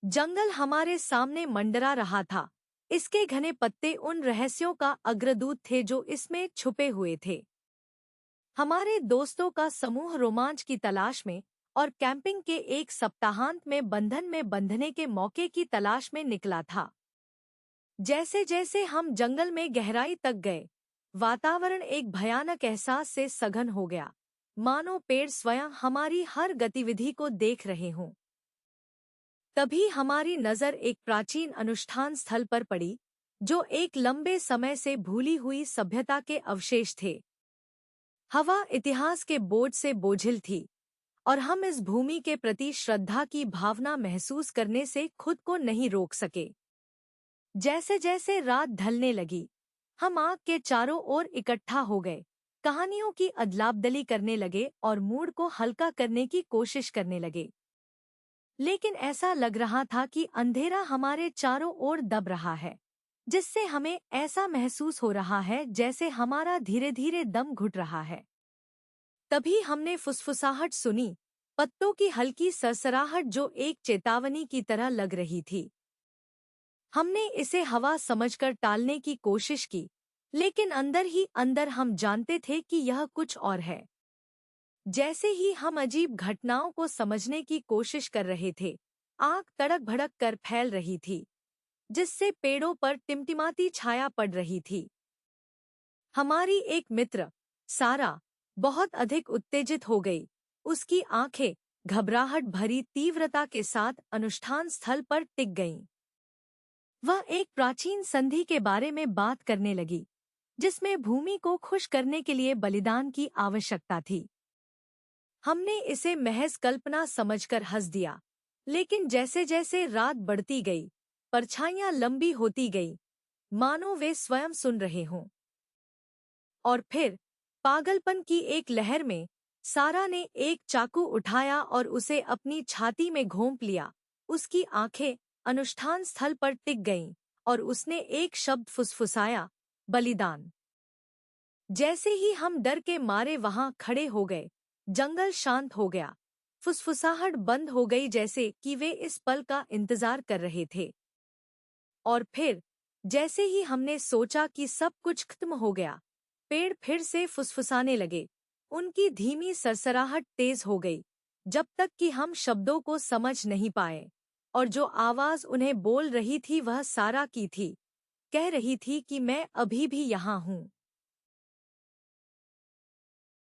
जंगल हमारे सामने मंडरा रहा था। इसके घने पत्ते उन रहस्यों का अग्रदूत थे जो इसमें छुपे हुए थे। हमारे दोस्तों का समूह रोमांच की तलाश में और कैंपिंग के एक सप्ताहांत में बंधने के मौके की तलाश में निकला था। जैसे जैसे हम जंगल में गहराई तक गए, वातावरण एक भयानक एहसास से सघन हो गया, मानो पेड़ स्वयं हमारी हर गतिविधि को देख रहे हों। तभी हमारी नजर एक प्राचीन अनुष्ठान स्थल पर पड़ी, जो एक लंबे समय से भूली हुई सभ्यता के अवशेष थे। हवा इतिहास के बोझ से बोझिल थी, और हम इस भूमि के प्रति श्रद्धा की भावना महसूस करने से खुद को नहीं रोक सके। जैसे जैसे रात ढलने लगी, हम आग के चारों ओर इकट्ठा हो गए, कहानियों की अदलाबदली करने लगे और मूड को हल्का करने की कोशिश करने लगे। लेकिन ऐसा लग रहा था कि अंधेरा हमारे चारों ओर दब रहा है, जिससे हमें ऐसा महसूस हो रहा है जैसे हमारा धीरे धीरे दम घुट रहा है। तभी हमने फुसफुसाहट सुनी, पत्तों की हल्की सरसराहट जो एक चेतावनी की तरह लग रही थी। हमने इसे हवा समझकर टालने की कोशिश की, लेकिन अंदर ही अंदर हम जानते थे कि यह कुछ और है। जैसे ही हम अजीब घटनाओं को समझने की कोशिश कर रहे थे, आग तड़क भड़क कर फैल रही थी, जिससे पेड़ों पर टिमटिमाती छाया पड़ रही थी। हमारी एक मित्र, सारा, बहुत अधिक उत्तेजित हो गई। उसकी आंखें घबराहट भरी तीव्रता के साथ अनुष्ठान स्थल पर टिक गईं। वह एक प्राचीन संधि के बारे में बात करने लगी, जिसमें भूमि को खुश करने के लिए बलिदान की आवश्यकता थी। हमने इसे महज कल्पना समझकर हंस दिया, लेकिन जैसे जैसे रात बढ़ती गई, परछाइयां लंबी होती गईं, मानो वे स्वयं सुन रहे हों। और फिर पागलपन की एक लहर में सारा ने एक चाकू उठाया और उसे अपनी छाती में घोंप लिया। उसकी आंखें अनुष्ठान स्थल पर टिक गईं और उसने एक शब्द फुसफुसाया, बलिदान। जैसे ही हम डर के मारे वहां खड़े हो गए, जंगल शांत हो गया। फुसफुसाहट बंद हो गई, जैसे कि वे इस पल का इंतजार कर रहे थे। और फिर जैसे ही हमने सोचा कि सब कुछ खत्म हो गया, पेड़ फिर से फुसफुसाने लगे। उनकी धीमी सरसराहट तेज हो गई, जब तक कि हम शब्दों को समझ नहीं पाए, और जो आवाज उन्हें बोल रही थी वह सारा की थी। कह रही थी कि मैं अभी भी यहाँ हूँ।